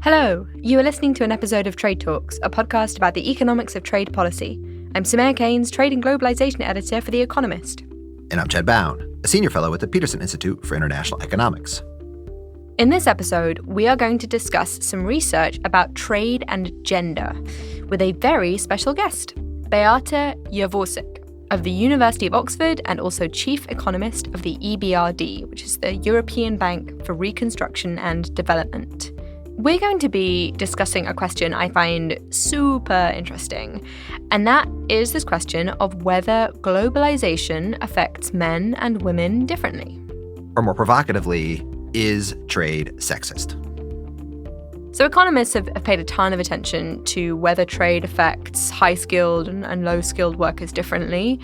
Hello, you are listening to an episode of Trade Talks, a podcast about the economics of trade policy. I'm Samir Keynes, Trade and Globalization Editor for The Economist. And I'm Chad Bown, a senior fellow at the Peterson Institute for International Economics. In this episode, we are going to discuss some research about trade and gender with a very special guest, Beata Javorcik, of the University of Oxford and also chief economist of the EBRD, which is the European Bank for Reconstruction and Development. We're going to be discussing a question I find super interesting, and that is this question of whether globalization affects men and women differently. Or more provocatively, is trade sexist? So economists have paid a ton of attention to whether trade affects high-skilled and low-skilled workers differently,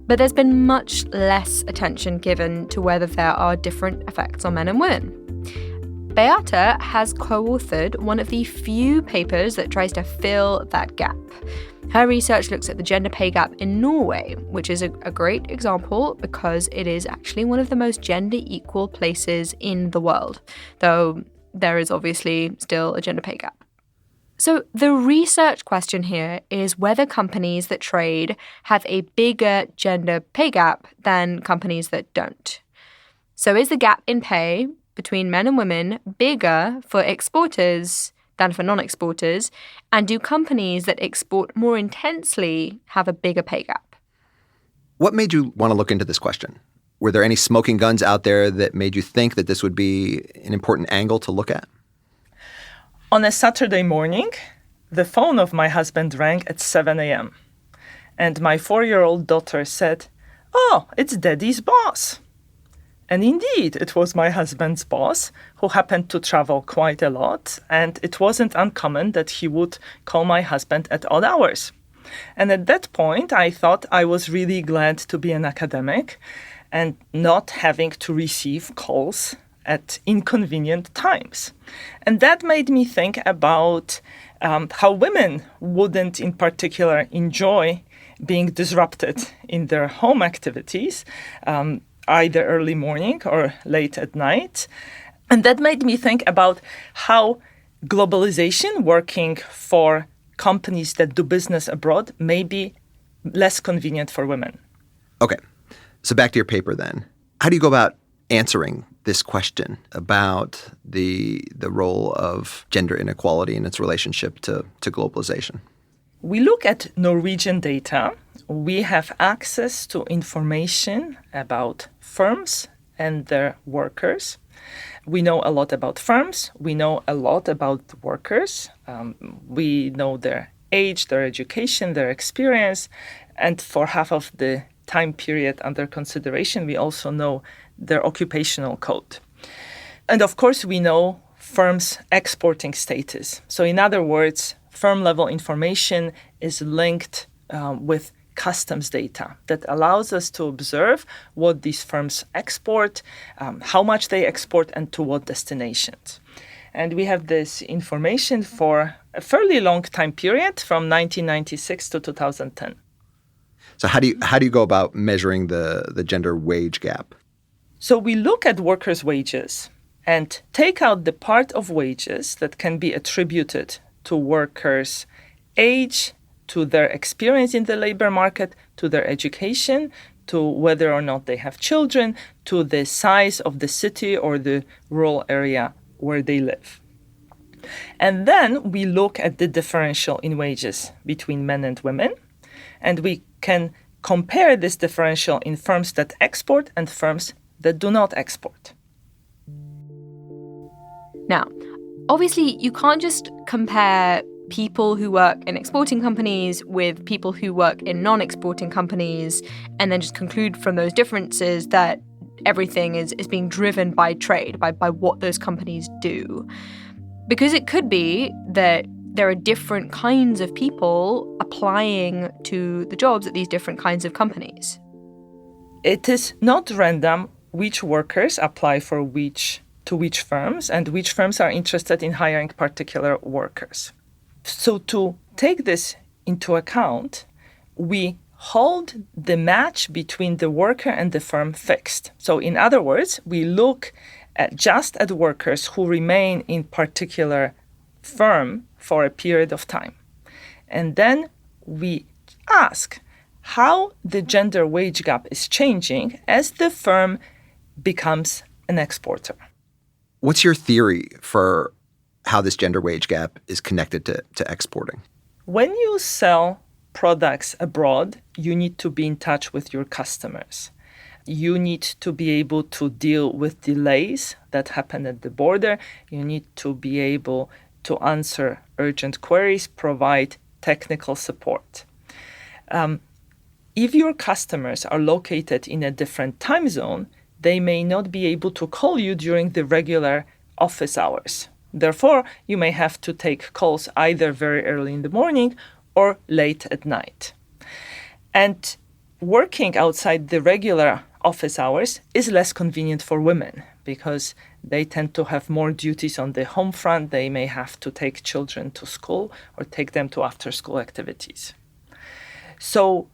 but there's been much less attention given to whether there are different effects on men and women. Beata has co-authored one of the few papers that tries to fill that gap. Her research looks at the gender pay gap in Norway, which is a great example because it is actually one of the most gender equal places in the world, though there is obviously still a gender pay gap. So the research question here is whether companies that trade have a bigger gender pay gap than companies that don't. So is the gap in pay between men and women bigger for exporters than for non-exporters? And do companies that export more intensely have a bigger pay gap? What made you want to look into this question? Were there any smoking guns out there that made you think that this would be an important angle to look at? On a Saturday morning, the phone of my husband rang at 7 a.m. And my 4-year-old daughter said, "Oh, it's Daddy's boss." And indeed, it was my husband's boss, who happened to travel quite a lot, and it wasn't uncommon that he would call my husband at odd hours. And at that point, I thought I was really glad to be an academic and not having to receive calls at inconvenient times. And that made me think about how women wouldn't in particular enjoy being disrupted in their home activities, either early morning or late at night. And that made me think about how globalization working for companies that do business abroad may be less convenient for women. Okay, so back to your paper then. How do you go about answering this question about the role of gender inequality and its relationship to globalization? We look at Norwegian data. We have access to information about firms and their workers. We know a lot about firms. We know a lot about workers. We know their age, their education, their experience. And for half of the time period under consideration, we also know their occupational code. And of course, we know firms' exporting status. So in other words, firm-level information is linked with customs data that allows us to observe what these firms export, how much they export, and to what destinations. And we have this information for a fairly long time period from 1996 to 2010. So how do you go about measuring the gender wage gap? So we look at workers' wages and take out the part of wages that can be attributed to workers' age, to their experience in the labor market, to their education, to whether or not they have children, to the size of the city or the rural area where they live. And then we look at the differential in wages between men and women, and we can compare this differential in firms that export and firms that do not export. Now, obviously, you can't just compare people who work in exporting companies with people who work in non-exporting companies and then just conclude from those differences that everything is being driven by trade, by what those companies do. Because it could be that there are different kinds of people applying to the jobs at these different kinds of companies. It is not random which workers apply to which firms and which firms are interested in hiring particular workers. So to take this into account, we hold the match between the worker and the firm fixed. So in other words, we look at workers who remain in particular firm for a period of time. And then we ask how the gender wage gap is changing as the firm becomes an exporter. What's your theory for how this gender wage gap is connected to exporting? When you sell products abroad, you need to be in touch with your customers. You need to be able to deal with delays that happen at the border. You need to be able to answer urgent queries, provide technical support. If your customers are located in a different time zone, they may not be able to call you during the regular office hours. Therefore, you may have to take calls either very early in the morning or late at night. And working outside the regular office hours is less convenient for women because they tend to have more duties on the home front. They may have to take children to school or take them to after-school activities. So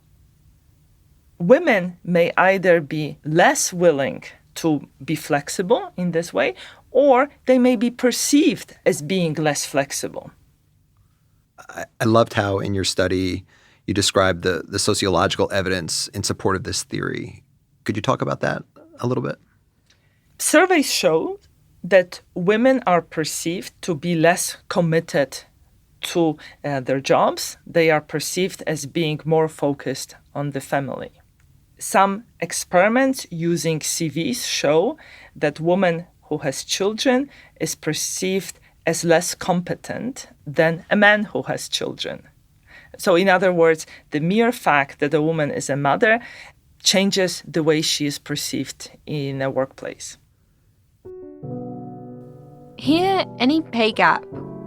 women may either be less willing to be flexible in this way, or they may be perceived as being less flexible. I loved how in your study you described the sociological evidence in support of this theory. Could you talk about that a little bit? Surveys show that women are perceived to be less committed to their jobs. They are perceived as being more focused on the family. Some experiments using CVs show that woman who has children is perceived as less competent than a man who has children. So in other words, the mere fact that a woman is a mother changes the way she is perceived in a workplace. Here, any pay gap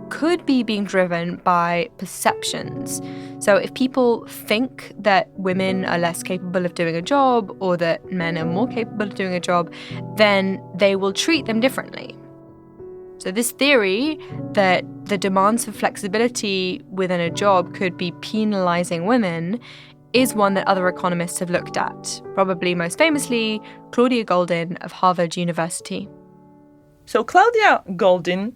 could be being driven by perceptions. So if people think that women are less capable of doing a job or that men are more capable of doing a job, then they will treat them differently. So this theory that the demands for flexibility within a job could be penalizing women is one that other economists have looked at, probably most famously Claudia Goldin of Harvard University. So Claudia Goldin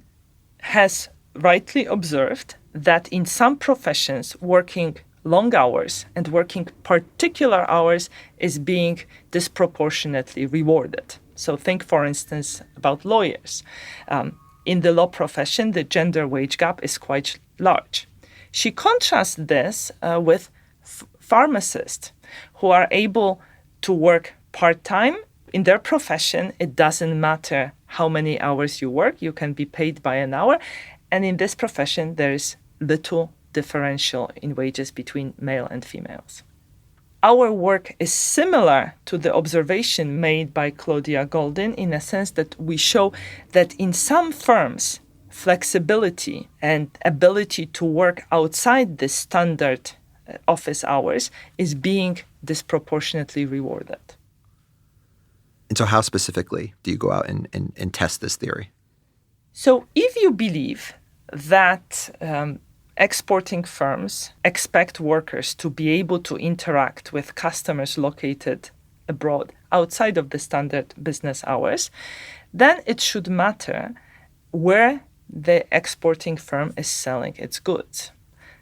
has rightly observed that in some professions, working long hours and working particular hours is being disproportionately rewarded. So think, for instance, about lawyers. In the law profession, the gender wage gap is quite large. She contrasts this with pharmacists who are able to work part-time. In their profession, it doesn't matter how many hours you work, you can be paid by an hour. And in this profession, there is little differential in wages between male and females. Our work is similar to the observation made by Claudia Goldin in a sense that we show that in some firms, flexibility and ability to work outside the standard office hours is being disproportionately rewarded. And so how specifically do you go out and test this theory? So if you believe that exporting firms expect workers to be able to interact with customers located abroad outside of the standard business hours, then it should matter where the exporting firm is selling its goods.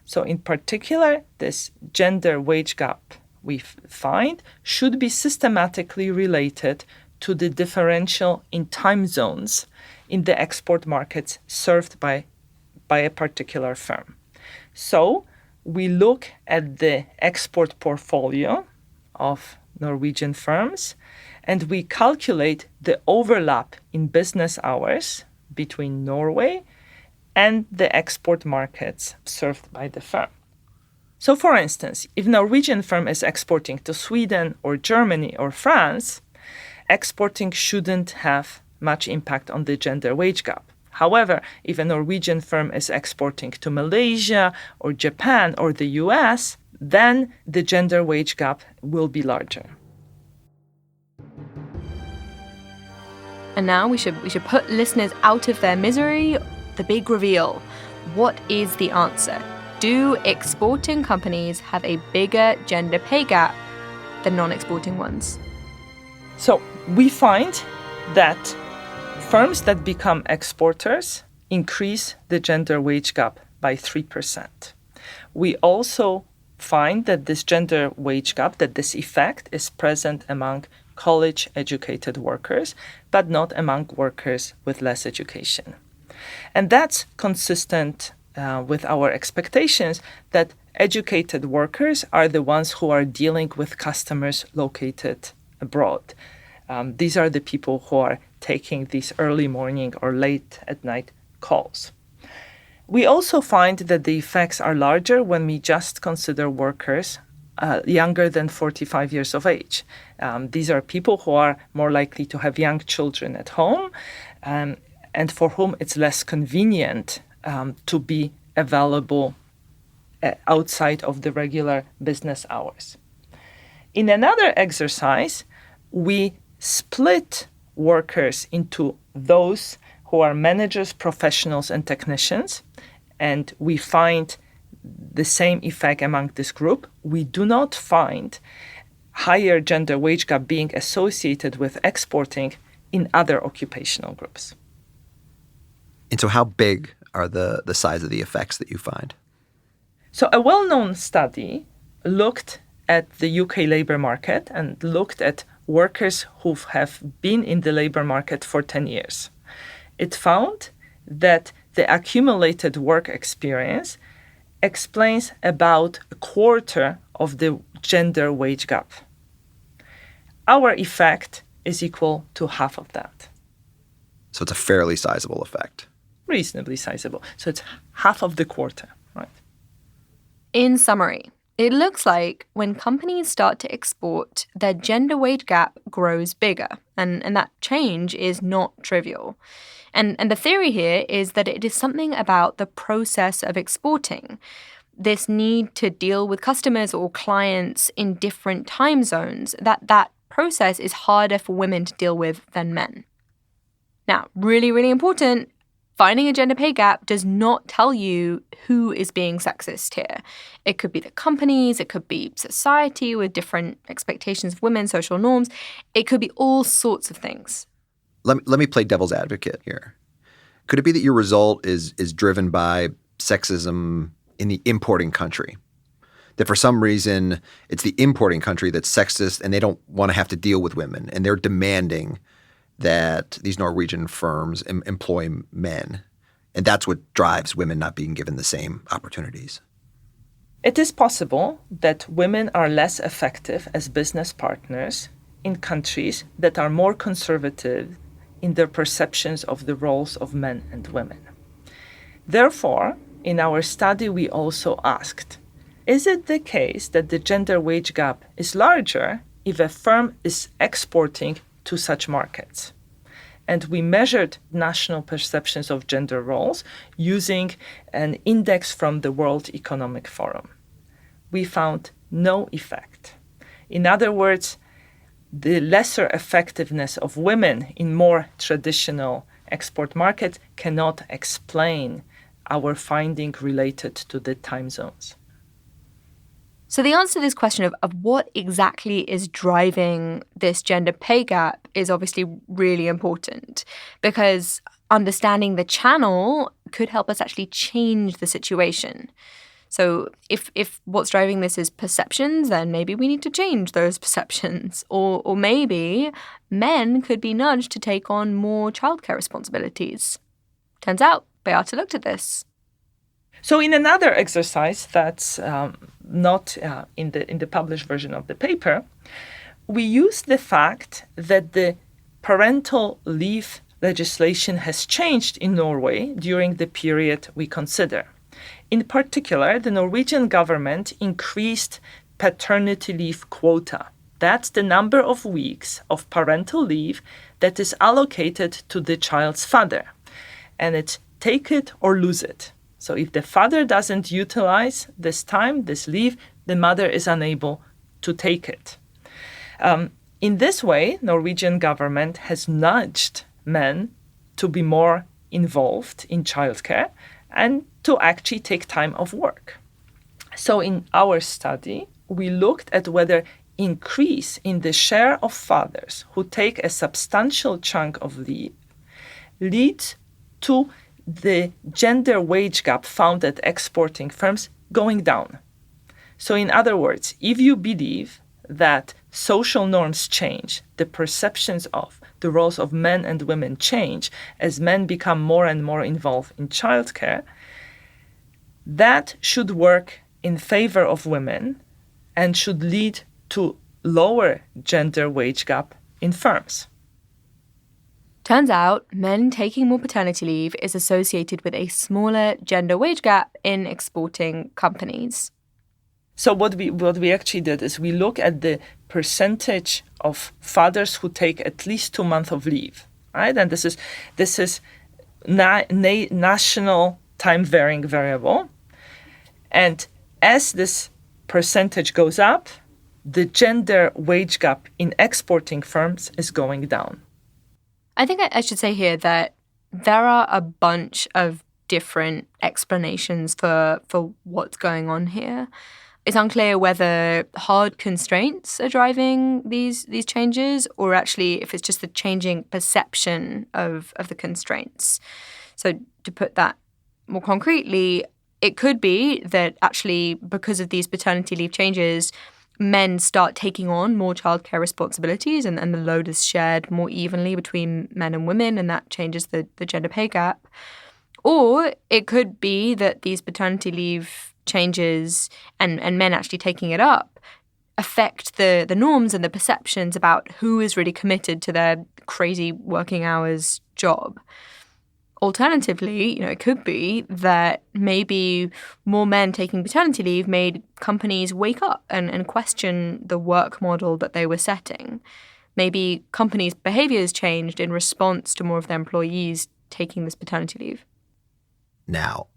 So in particular, this gender wage gap we find should be systematically related to the differential in time zones in the export markets served by a particular firm. So we look at the export portfolio of Norwegian firms and we calculate the overlap in business hours between Norway and the export markets served by the firm. So for instance, if a Norwegian firm is exporting to Sweden or Germany or France, exporting shouldn't have much impact on the gender wage gap. However, if a Norwegian firm is exporting to Malaysia or Japan or the US, then the gender wage gap will be larger. And now we should put listeners out of their misery. The big reveal. What is the answer? Do exporting companies have a bigger gender pay gap than non-exporting ones? So we find that firms that become exporters increase the gender wage gap by 3%. We also find that this gender wage gap, that this effect is present among college-educated workers, but not among workers with less education. And that's consistent with our expectations that educated workers are the ones who are dealing with customers located abroad. These are the people who are taking these early morning or late at night calls. We also find that the effects are larger when we just consider workers younger than 45 years of age. These are people who are more likely to have young children at home and for whom it's less convenient to be available outside of the regular business hours. In another exercise, we split workers into those who are managers, professionals, and technicians, and we find the same effect among this group. We do not find higher gender wage gap being associated with exporting in other occupational groups. And so how big are the size of the effects that you find? So a well-known study looked at the UK labour market and looked at workers who have been in the labour market for 10 years. It found that the accumulated work experience explains about a quarter of the gender wage gap. Our effect is equal to half of that. So it's a fairly sizable effect. Reasonably sizable. So it's half of the quarter, right? In summary, it looks like when companies start to export, their gender wage gap grows bigger, and that change is not trivial. And the theory here is that it is something about the process of exporting. This need to deal with customers or clients in different time zones, that process is harder for women to deal with than men. Now, really, really important, finding a gender pay gap does not tell you who is being sexist here. It could be the companies, it could be society with different expectations of women, social norms. It could be all sorts of things. Let me play devil's advocate here. Could it be that your result is driven by sexism in the importing country? That for some reason it's the importing country that's sexist and they don't want to have to deal with women and they're demanding that these Norwegian firms employ men. And that's what drives women not being given the same opportunities. It is possible that women are less effective as business partners in countries that are more conservative in their perceptions of the roles of men and women. Therefore, in our study, we also asked, is it the case that the gender wage gap is larger if a firm is exporting to such markets? And we measured national perceptions of gender roles using an index from the World Economic Forum. We found no effect. In other words, the lesser effectiveness of women in more traditional export markets cannot explain our finding related to the time zones. So the answer to this question of what exactly is driving this gender pay gap is obviously really important, because understanding the channel could help us actually change the situation. So if what's driving this is perceptions, then maybe we need to change those perceptions. Or maybe men could be nudged to take on more childcare responsibilities. Turns out, Beata looked at this. So in another exercise that's not in the published version of the paper, we use the fact that the parental leave legislation has changed in Norway during the period we consider. In particular, the Norwegian government increased paternity leave quota. That's the number of weeks of parental leave that is allocated to the child's father. And it's take it or lose it. So if the father doesn't utilize this time, this leave, the mother is unable to take it. In this way, Norwegian government has nudged men to be more involved in childcare and to actually take time off work. So in our study, we looked at whether increase in the share of fathers who take a substantial chunk of leave leads to the gender wage gap found at exporting firms going down. So in other words, if you believe that social norms change, the perceptions of the roles of men and women change as men become more and more involved in childcare, that should work in favor of women and should lead to lower gender wage gap in firms. Turns out men taking more paternity leave is associated with a smaller gender wage gap in exporting companies. So what we actually did is we look at the percentage of fathers who take at least 2 months of leave, right? And this is national time varying variable. And as this percentage goes up, the gender wage gap in exporting firms is going down. I think I should say here that there are a bunch of different explanations for what's going on here. It's unclear whether hard constraints are driving these changes or actually if it's just the changing perception of the constraints. So to put that more concretely, it could be that actually because of these paternity leave changes, men start taking on more childcare responsibilities and the load is shared more evenly between men and women, and that changes the gender pay gap. Or it could be that these paternity leave changes and men actually taking it up affect the norms and the perceptions about who is really committed to their crazy working hours job. Alternatively, it could be that maybe more men taking paternity leave made companies wake up and question the work model that they were setting. Maybe companies' behaviors changed in response to more of their employees taking this paternity leave. Now,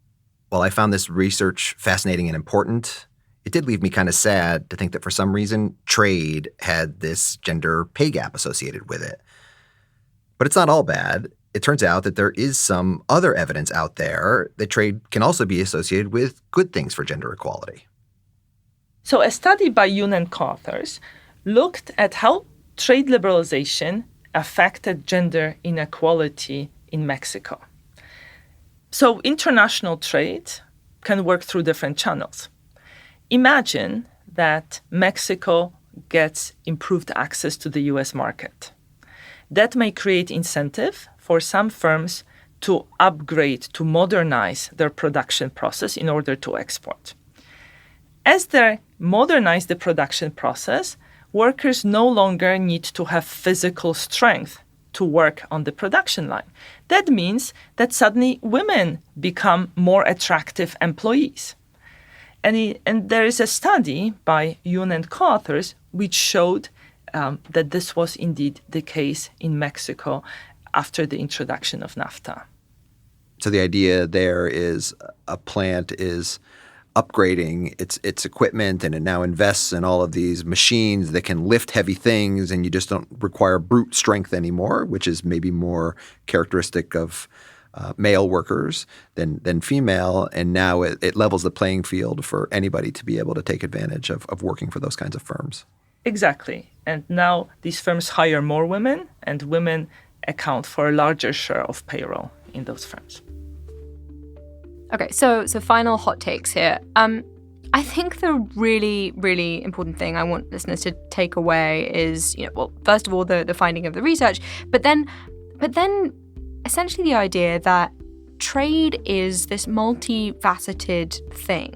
while I found this research fascinating and important, it did leave me kind of sad to think that for some reason, trade had this gender pay gap associated with it. But it's not all bad. It turns out that there is some other evidence out there that trade can also be associated with good things for gender equality. So a study by Yoon and co-authors looked at how trade liberalization affected gender inequality in Mexico. So international trade can work through different channels. Imagine that Mexico gets improved access to the US market. That may create incentive for some firms to upgrade, to modernize their production process in order to export. As they modernize the production process, workers no longer need to have physical strength to work on the production line. That means that suddenly women become more attractive employees. And there is a study by Yoon and co-authors which showed that this was indeed the case in Mexico after the introduction of NAFTA. So the idea there is a plant is upgrading its equipment and it now invests in all of these machines that can lift heavy things and you just don't require brute strength anymore, which is maybe more characteristic of male workers than female. And now it levels the playing field for anybody to be able to take advantage of working for those kinds of firms. Exactly. And now these firms hire more women and women account for a larger share of payroll in those firms. Okay, so final hot takes here. I think the really, really important thing I want listeners to take away is, first of all, the finding of the research, but then essentially the idea that trade is this multifaceted thing.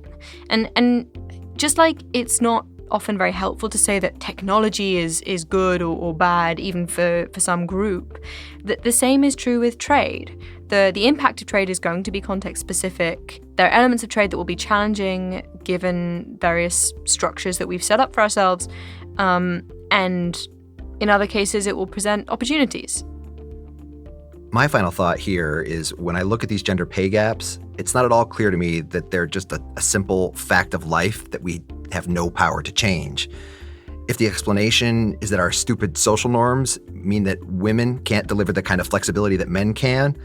And just like it's not often very helpful to say that technology is good or bad, even for some group, the same is true with trade. The impact of trade is going to be context specific. There are elements of trade that will be challenging given various structures that we've set up for ourselves. And in other cases, it will present opportunities. My final thought here is when I look at these gender pay gaps, it's not at all clear to me that they're just a simple fact of life that we have no power to change. If the explanation is that our stupid social norms mean that women can't deliver the kind of flexibility that men can,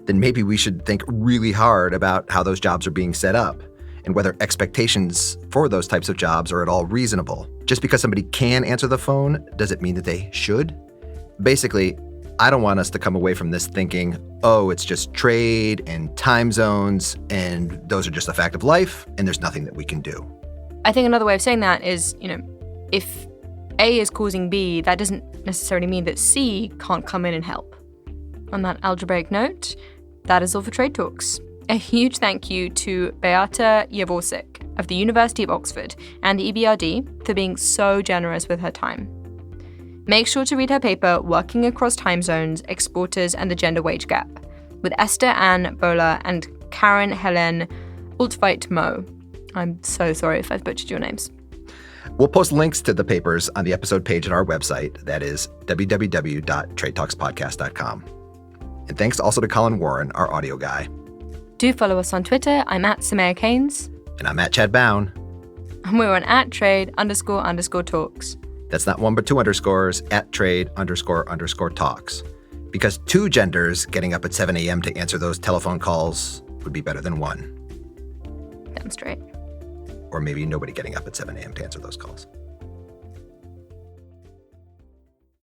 then maybe we should think really hard about how those jobs are being set up and whether expectations for those types of jobs are at all reasonable. Just because somebody can answer the phone, does it mean that they should? Basically, I don't want us to come away from this thinking, oh, it's just trade and time zones, and those are just a fact of life, and there's nothing that we can do. I think another way of saying that is, if A is causing B, that doesn't necessarily mean that C can't come in and help. On that algebraic note, that is all for Trade Talks. A huge thank you to Beata Javorcik of the University of Oxford and the EBRD for being so generous with her time. Make sure to read her paper, Working Across Time Zones, Exporters and the Gender Wage Gap, with Esther Ann Bola and Karen Helen Ultveit-Moe. I'm so sorry if I've butchered your names. We'll post links to the papers on the episode page at our website. That is www.tradetalkspodcast.com. And thanks also to Colin Warren, our audio guy. Do follow us on Twitter. I'm at Samaya Keynes. And I'm at Chad Bown. And we're on @trade__talks. That's not one but two underscores, @trade__talks. Because two genders getting up at 7 a.m. to answer those telephone calls would be better than one. Damn straight. Or maybe nobody getting up at 7 a.m. to answer those calls.